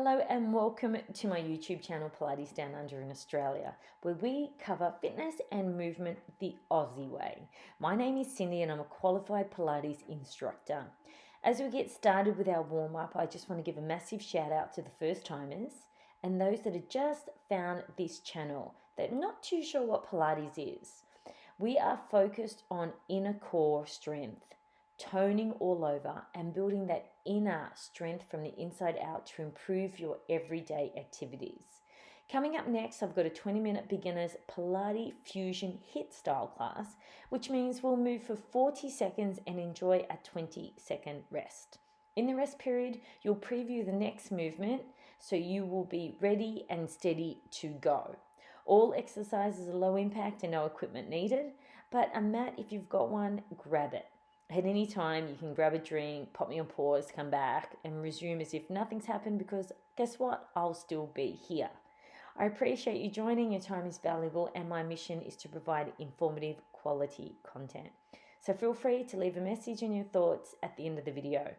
Hello and welcome to my YouTube channel Pilates Down Under in Australia, where we cover fitness and movement the Aussie way. My name is Cyndi and I'm a qualified Pilates instructor. As we get started with our warm-up, I just want to give a massive shout out to the first timers and those that have just found this channel that are not too sure what Pilates is. We are focused on inner core strength, toning all over and building that inner strength from the inside out to improve your everyday activities. Coming up next, I've got a 20-minute beginner's Pilates Fusion Hiit style class, which means we'll move for 40 seconds and enjoy a 20-second rest. In the rest period, you'll preview the next movement so you will be ready and steady to go. All exercises are low impact and no equipment needed, but a mat, if you've got one, grab it. At any time, you can grab a drink, pop me on pause, come back and resume as if nothing's happened, because guess what? I'll still be here. I appreciate you joining. Your time is valuable and my mission is to provide informative, quality content. So feel free to leave a message and your thoughts at the end of the video.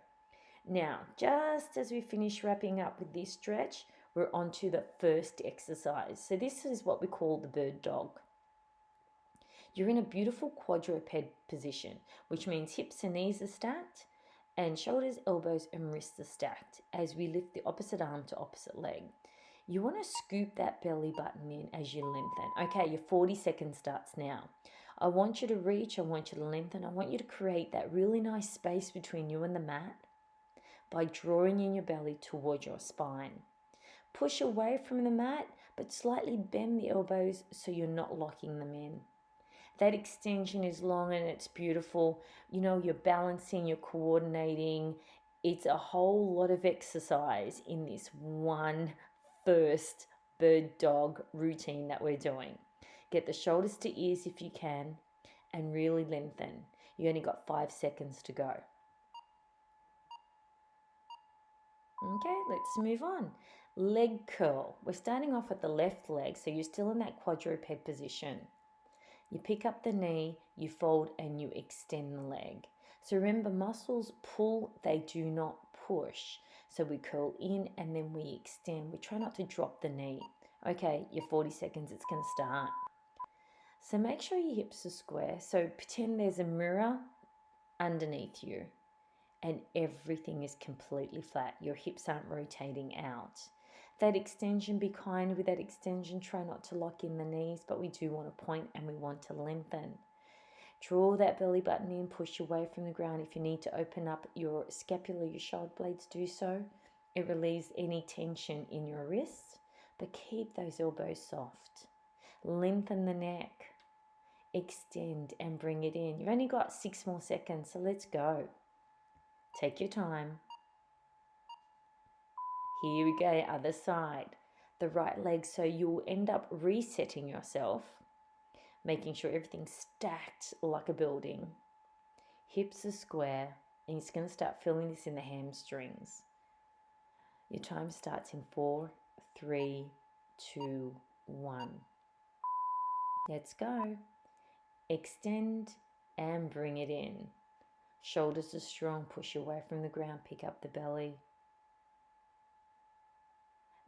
Now, just as we finish wrapping up with this stretch, we're on to the first exercise. So this is what we call the bird dog. You're in a beautiful quadraped position, which means hips and knees are stacked and shoulders, elbows and wrists are stacked as we lift the opposite arm to opposite leg. You want to scoop that belly button in as you lengthen. Okay, your 40 seconds starts now. I want you to reach, I want you to lengthen, I want you to create that really nice space between you and the mat by drawing in your belly towards your spine. Push away from the mat, but slightly bend the elbows so you're not locking them in. That extension is long and it's beautiful. You know, you're balancing, you're coordinating. It's a whole lot of exercise in this one first bird dog routine that we're doing. Get the shoulders to ears if you can and really lengthen. You only got 5 seconds to go. Okay, let's move on. Leg curl. We're starting off at the left leg, so you're still in that quadruped position. You pick up the knee, you fold and you extend the leg. So remember, muscles pull, they do not push. So we curl in and then we extend. We try not to drop the knee. Okay, your 40 seconds, it's going to start. So make sure your hips are square. So pretend there's a mirror underneath you and everything is completely flat. Your hips aren't rotating out. That extension, be kind with that extension. Try not to lock in the knees, but we do want to point and we want to lengthen. Draw that belly button in, push away from the ground. If you need to open up your scapula, your shoulder blades, do so. It relieves any tension in your wrists, but keep those elbows soft. Lengthen the neck, extend and bring it in. You've only got 6 more seconds, so let's go. Take your time. Here we go, other side. The right leg, so you'll end up resetting yourself, making sure everything's stacked like a building. Hips are square, and you're going to start feeling this in the hamstrings. Your time starts in 4, 3, 2, 1. Let's go. Extend and bring it in. Shoulders are strong, push away from the ground, pick up the belly.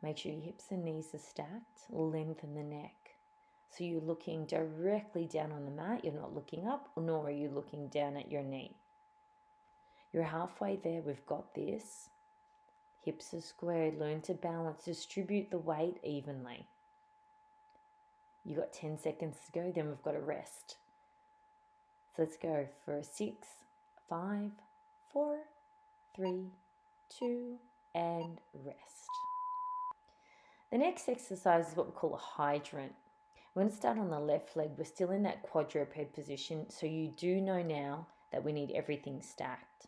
Make sure your hips and knees are stacked. Lengthen the neck. So you're looking directly down on the mat. You're not looking up, nor are you looking down at your knee. You're halfway there. We've got this. Hips are squared. Learn to balance. Distribute the weight evenly. You got 10 seconds to go. Then we've got a rest. So let's go for 6, 5, 4, 3, 2, and rest. The next exercise is what we call a hydrant. We're going to start on the left leg. We're still in that quadruped position, so you do know now that we need everything stacked.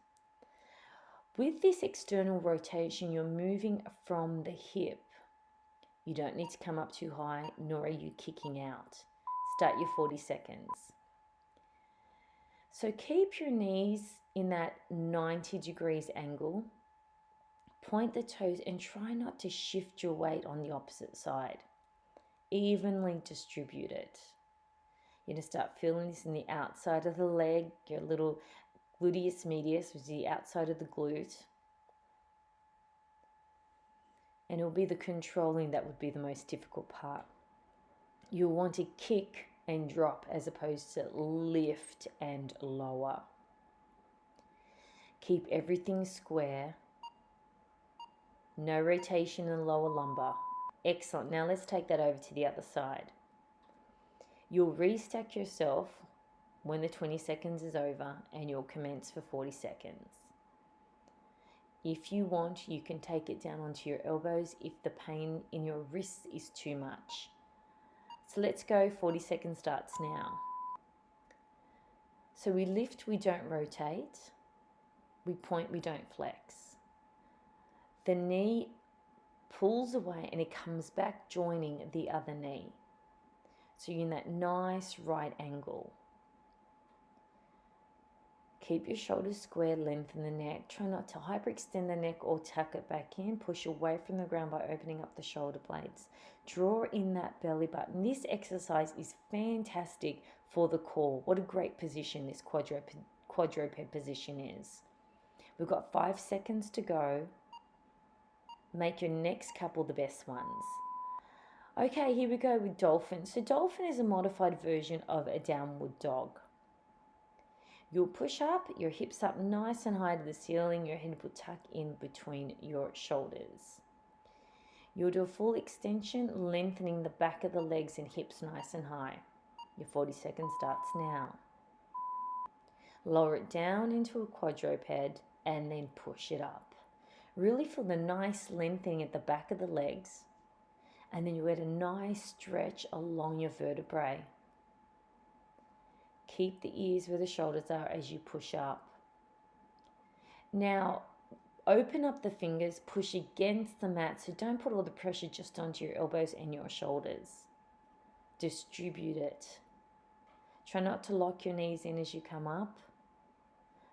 With this external rotation, you're moving from the hip. You don't need to come up too high, nor are you kicking out. Start your 40 seconds. So keep your knees in that 90 degrees angle. Point the toes and try not to shift your weight on the opposite side. Evenly distribute it. You're going to start feeling this in the outside of the leg, your little gluteus medius, which is the outside of the glute. And it'll be the controlling that would be the most difficult part. You'll want to kick and drop as opposed to lift and lower. Keep everything square. No rotation in the lower lumbar. Excellent. Now let's take that over to the other side. You'll restack yourself when the 20 seconds is over, and you'll commence for 40 seconds. If you want, you can take it down onto your elbows if the pain in your wrists is too much. So let's go. 40 seconds starts now. So we lift, we don't rotate. We point, we don't flex. The knee pulls away and it comes back, joining the other knee. So you're in that nice right angle. Keep your shoulders square, lengthen the neck. Try not to hyperextend the neck or tuck it back in. Push away from the ground by opening up the shoulder blades. Draw in that belly button. This exercise is fantastic for the core. What a great position this quadruped position is. We've got 5 seconds to go. Make your next couple the best ones. Okay, here we go with Dolphin. So Dolphin is a modified version of a downward dog. You'll push up, your hips up nice and high to the ceiling. Your head will tuck in between your shoulders. You'll do a full extension, lengthening the back of the legs and hips nice and high. Your 40 seconds starts now. Lower it down into a quadruped and then push it up. Really feel the nice lengthening at the back of the legs, and then you get a nice stretch along your vertebrae. Keep the ears where the shoulders are as you push up. Now, open up the fingers, push against the mat, so don't put all the pressure just onto your elbows and your shoulders. Distribute it. Try not to lock your knees in as you come up,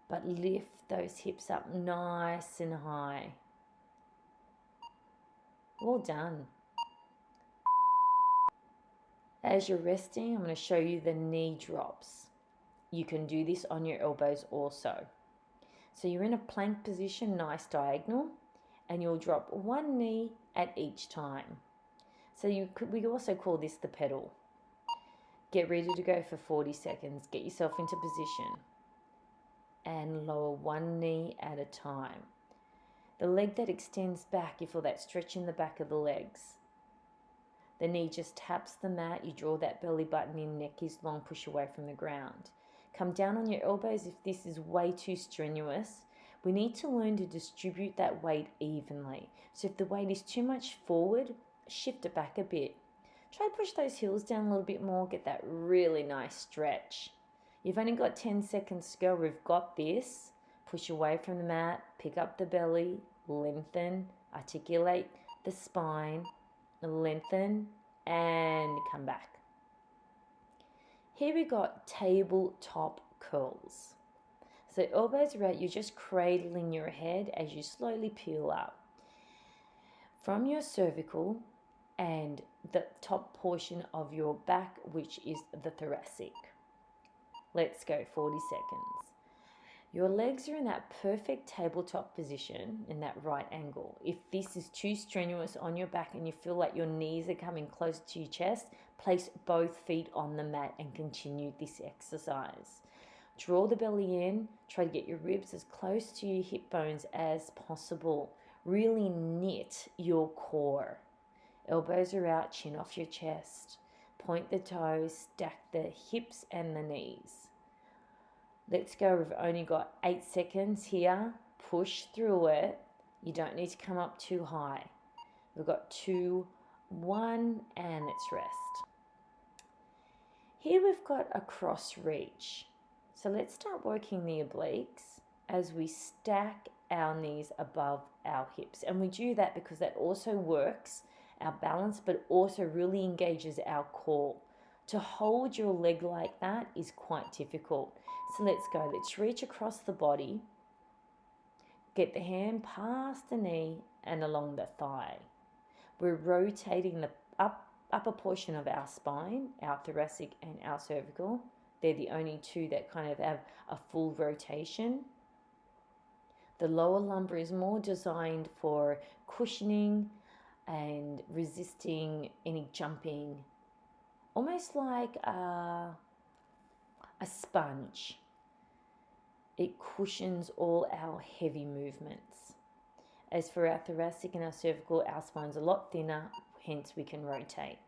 but lift those hips up nice and high. Well done. As you're resting, I'm going to show you the knee drops. You can do this on your elbows also. So you're in a plank position, nice diagonal, and you'll drop one knee at each time. So we also call this the pedal. Get ready to go for 40 seconds. Get yourself into position and lower one knee at a time. The leg that extends back, you feel that stretch in the back of the legs. The knee just taps the mat. You draw that belly button in, neck is long, push away from the ground. Come down on your elbows if this is way too strenuous. We need to learn to distribute that weight evenly. So if the weight is too much forward, shift it back a bit. Try to push those heels down a little bit more, get that really nice stretch. You've only got 10 seconds to go. We've got this. Push away from the mat, pick up the belly, lengthen, articulate the spine, lengthen, and come back. Here we got tabletop curls. So elbows are out, you're just cradling your head as you slowly peel up. From your cervical and the top portion of your back, which is the thoracic. Let's go, 40 seconds. Your legs are in that perfect tabletop position, in that right angle. If this is too strenuous on your back and you feel like your knees are coming close to your chest, place both feet on the mat and continue this exercise. Draw the belly in, try to get your ribs as close to your hip bones as possible. Really knit your core. Elbows are out, chin off your chest. Point the toes, stack the hips and the knees. Let's go. We've only got 8 seconds here. Push through it. You don't need to come up too high. We've got 2, 1, and let's rest. Here we've got a cross reach. So let's start working the obliques as we stack our knees above our hips. And we do that because that also works our balance, but also really engages our core. To hold your leg like that is quite difficult. So let's go. Let's reach across the body. Get the hand past the knee and along the thigh. We're rotating the upper portion of our spine, our thoracic and our cervical. They're the only two that kind of have a full rotation. The lower lumbar is more designed for cushioning, and resisting any jumping, almost like a sponge. It cushions all our heavy movements. As for our thoracic and our cervical, our spine's a lot thinner, hence we can rotate.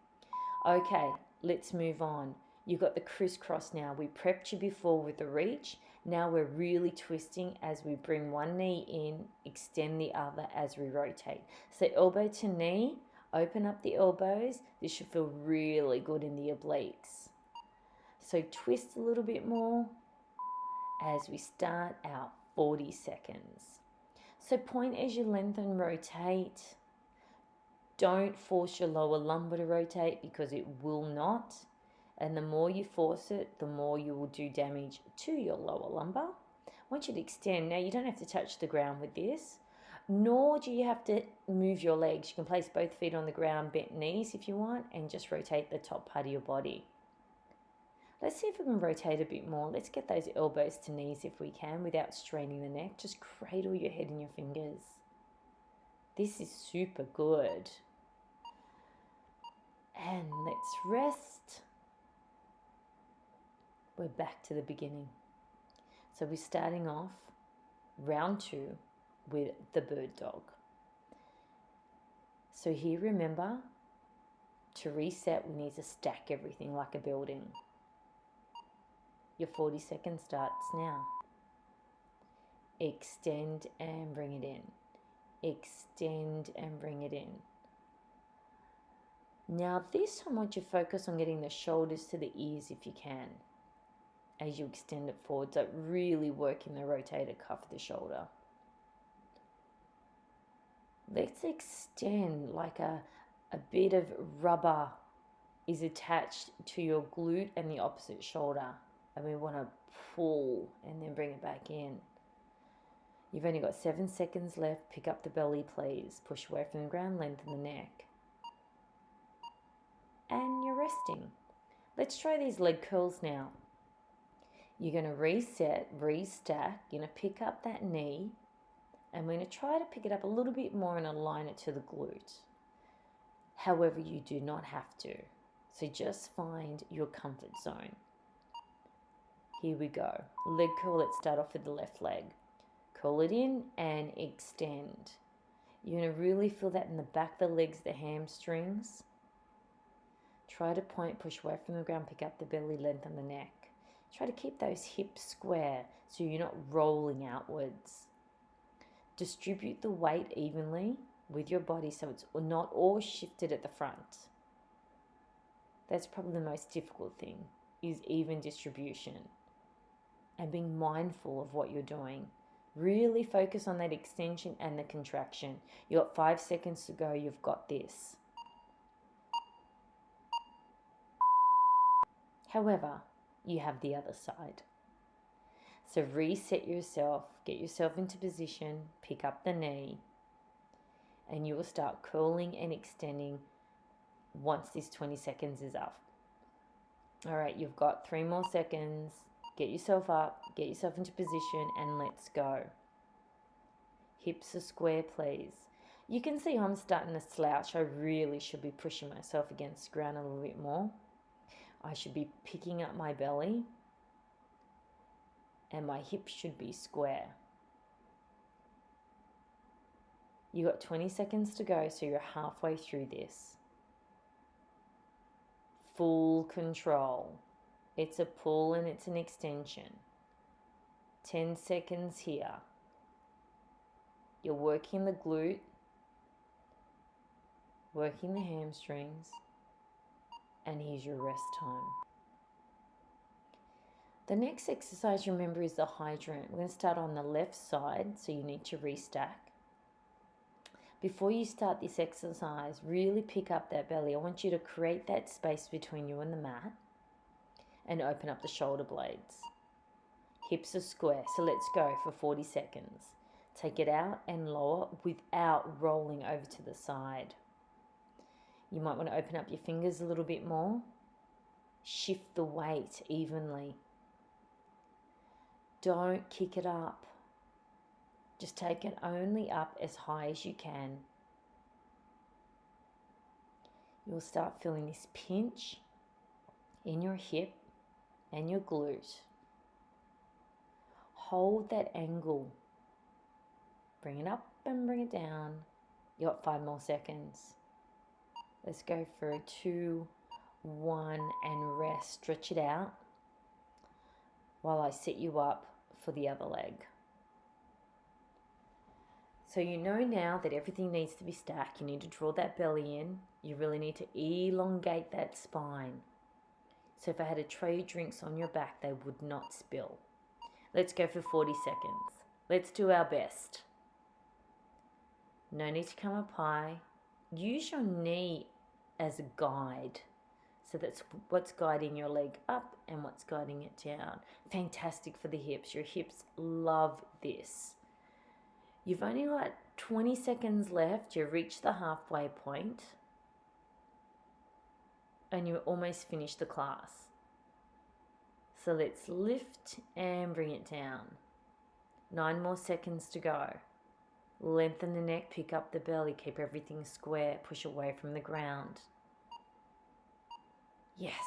Okay, let's move on. You've got the crisscross now. We prepped you before with the reach. Now we're really twisting as we bring one knee in, extend the other as we rotate. So elbow to knee, open up the elbows. This should feel really good in the obliques. So twist a little bit more as we start our 40 seconds. So point as you lengthen, rotate. Don't force your lower lumbar to rotate because it will not. And the more you force it, the more you will do damage to your lower lumbar. I want you to extend. Now, you don't have to touch the ground with this, nor do you have to move your legs. You can place both feet on the ground, bent knees if you want, and just rotate the top part of your body. Let's see if we can rotate a bit more. Let's get those elbows to knees if we can without straining the neck. Just cradle your head in your fingers. This is super good. And let's rest. We're back to the beginning. So we're starting off round 2 with the bird dog. So here, remember, to reset, we need to stack everything like a building. Your 40 seconds starts now. Extend and bring it in. Extend and bring it in. Now this time I want you to focus on getting the shoulders to the ears if you can. As you extend it forward, so really working the rotator cuff of the shoulder. Let's extend like a bit of rubber is attached to your glute and the opposite shoulder. And we want to pull and then bring it back in. You've only got 7 seconds left. Pick up the belly, please. Push away from the ground, lengthen the neck. And you're resting. Let's try these leg curls now. You're going to reset, restack. You're going to pick up that knee. And we're going to try to pick it up a little bit more and align it to the glute. However, you do not have to. So just find your comfort zone. Here we go. Leg curl, let's start off with the left leg. Curl it in and extend. You're going to really feel that in the back of the legs, the hamstrings. Try to point, push away from the ground, pick up the belly, lengthen the neck. Try to keep those hips square so you're not rolling outwards. Distribute the weight evenly with your body so it's not all shifted at the front. That's probably the most difficult thing, is even distribution. And being mindful of what you're doing. Really focus on that extension and the contraction. You've got 5 seconds to go. You've got this. However, you have the other side. So reset yourself. Get yourself into position. Pick up the knee. And you will start curling and extending once this 20 seconds is up. All right, you've got 3 more seconds. Get yourself up, get yourself into position, and let's go. Hips are square, please. You can see I'm starting to slouch. I really should be pushing myself against the ground a little bit more. I should be picking up my belly, and my hips should be square. You got 20 seconds to go, so you're halfway through this. Full control. It's a pull and it's an extension. 10 seconds here. You're working the glute, working the hamstrings, and here's your rest time. The next exercise, remember, is the hydrant. We're going to start on the left side, so you need to restack. Before you start this exercise, really pick up that belly. I want you to create that space between you and the mat and open up the shoulder blades. Hips are square, so let's go for 40 seconds. Take it out and lower without rolling over to the side. You might want to open up your fingers a little bit more. Shift the weight evenly. Don't kick it up. Just take it only up as high as you can. you'll start feeling this pinch in your hip and your glute. Hold that angle. Bring it up and bring it down. You got 5 more seconds. Let's go for a 2, 1, and rest. Stretch it out while I set you up for the other leg. So you know now that everything needs to be stacked. You need to draw that belly in. You really need to elongate that spine. So if I had a tray of drinks on your back, they would not spill. Let's go for 40 seconds. Let's do our best. No need to come up high. Use your knee as a guide. So that's what's guiding your leg up and what's guiding it down. Fantastic for the hips. Your hips love this. You've only got 20 seconds left. You've reached the halfway point. And you almost finished the class. So let's lift and bring it down. 9 more seconds to go. Lengthen the neck, pick up the belly, keep everything square, push away from the ground. Yes,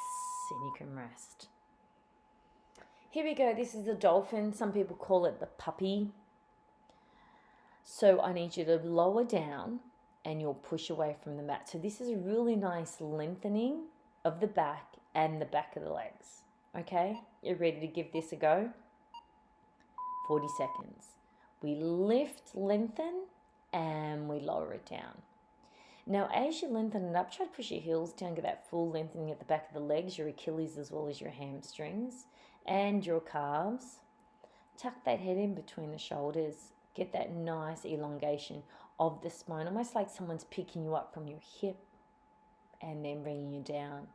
and you can rest. Here we go. This is the dolphin. Some people call it the puppy. So I need you to lower down and you'll push away from the mat. So this is a really nice lengthening of the back and the back of the legs. Okay, you're ready to give this a go? 40 seconds. We lift, lengthen, and we lower it down. Now, as you lengthen it up, try to push your heels down, get that full lengthening at the back of the legs, your Achilles as well as your hamstrings, and your calves. Tuck that head in between the shoulders. Get that nice elongation of the spine, almost like someone's picking you up from your hip and then bringing you down.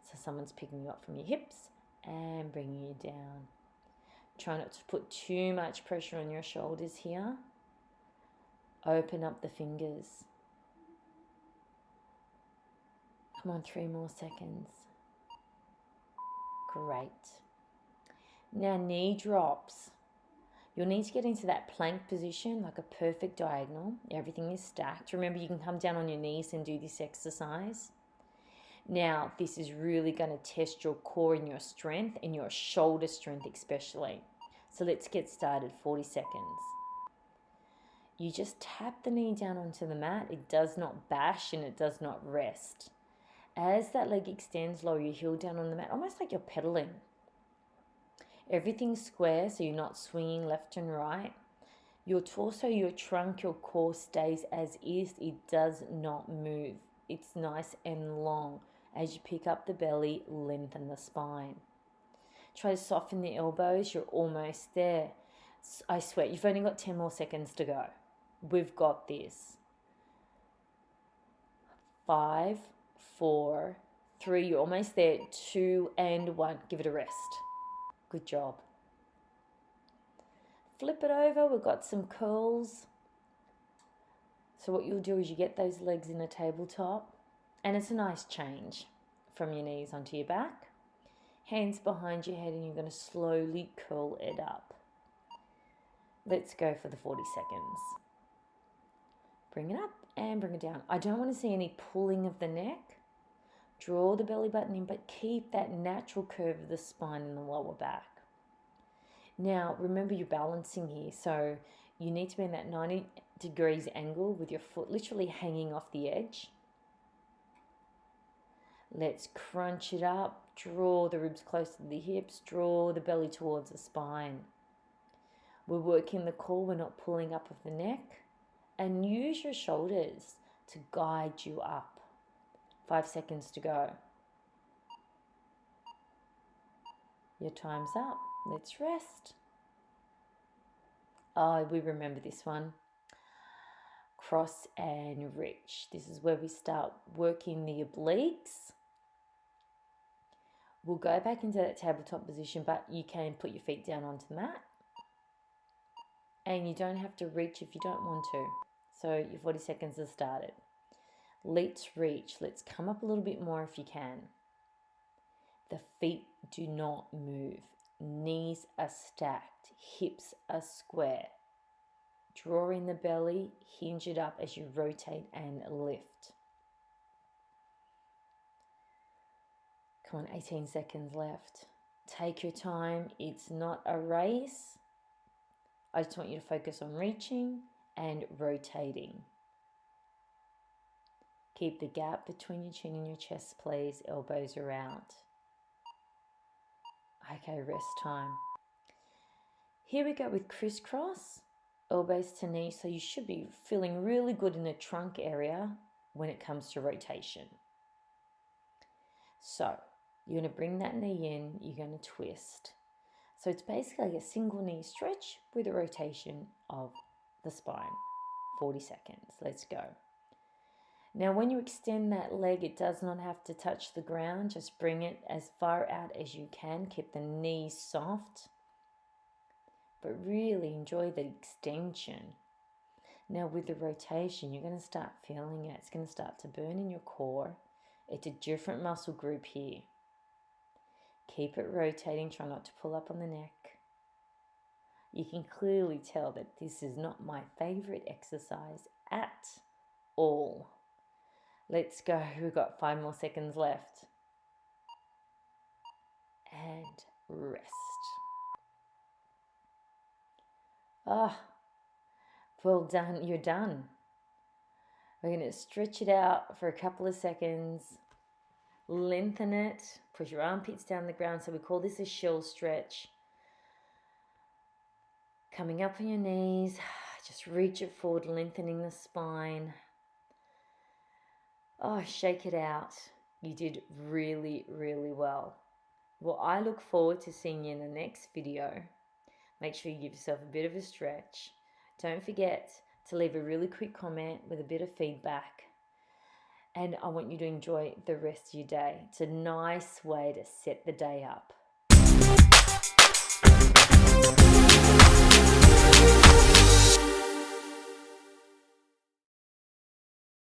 So someone's picking you up from your hips and bringing you down. Try not to put too much pressure on your shoulders here. Open up the fingers. Come on, 3 more seconds. Great. Now knee drops. You'll need to get into that plank position, like a perfect diagonal. Everything is stacked. Remember, you can come down on your knees and do this exercise. Now, this is really going to test your core and your strength and your shoulder strength especially. So let's get started, 40 seconds. You just tap the knee down onto the mat. It does not bash and it does not rest. As that leg extends, lower your heel down on the mat, almost like you're pedaling. Everything's square, so you're not swinging left and right. Your torso, your trunk, your core stays as is. It does not move. It's nice and long. As you pick up the belly, lengthen the spine. Try to soften the elbows. You're almost there. I swear, you've only got 10 more seconds to go. We've got this. 5, 4, 3. You're almost there. 2 and 1. Give it a rest. Good job. Flip it over. We've got some curls. So what you'll do is you get those legs in a tabletop. And it's a nice change from your knees onto your back. Hands behind your head and you're going to slowly curl it up. Let's go for the 40 seconds. Bring it up and bring it down. I don't want to see any pulling of the neck. Draw the belly button in, but keep that natural curve of the spine in the lower back. Now, remember you're balancing here, so you need to be in that 90 degrees angle with your foot literally hanging off the edge. Let's crunch it up. Draw the ribs close to the hips. Draw the belly towards the spine. We're working the core. We're not pulling up of the neck. And use your shoulders to guide you up. 5 seconds to go. Your time's up. Let's rest. Oh, we remember this one. Cross and reach. This is where we start working the obliques. We'll go back into that tabletop position, but you can put your feet down onto the mat. And you don't have to reach if you don't want to. So your 40 seconds has started. Let's reach. Let's come up a little bit more if you can. The feet do not move. Knees are stacked. Hips are square. Draw in the belly. Hinge it up as you rotate and lift. Come on, 18 seconds left. Take your time. It's not a race. I just want you to focus on reaching and rotating. Keep the gap between your chin and your chest, please. Elbows are out. Okay, rest time. Here we go with Criss Cross, elbows to knees. So you should be feeling really good in the trunk area when it comes to rotation. So you're going to bring that knee in, you're going to twist. So it's basically a single knee stretch with a rotation of the spine. 40 seconds. Let's go. Now when you extend that leg, it does not have to touch the ground. Just bring it as far out as you can. Keep the knees soft, but really enjoy the extension. Now with the rotation, you're going to start feeling it. It's going to start to burn in your core. It's a different muscle group here. Keep it rotating. Try not to pull up on the neck. You can clearly tell that this is not my favorite exercise at all. Let's go. We've got 5 more seconds left. And rest. Well done. You're done. We're going to stretch it out for a couple of seconds. Lengthen it. Push your armpits down the ground. So we call this a shell stretch. Coming up on your knees. Just reach it forward, lengthening the spine. Shake it out. You did really, really well. Well, I look forward to seeing you in the next video. Make sure you give yourself a bit of a stretch. Don't forget to leave a really quick comment with a bit of feedback. And I want you to enjoy the rest of your day. It's a nice way to set the day up.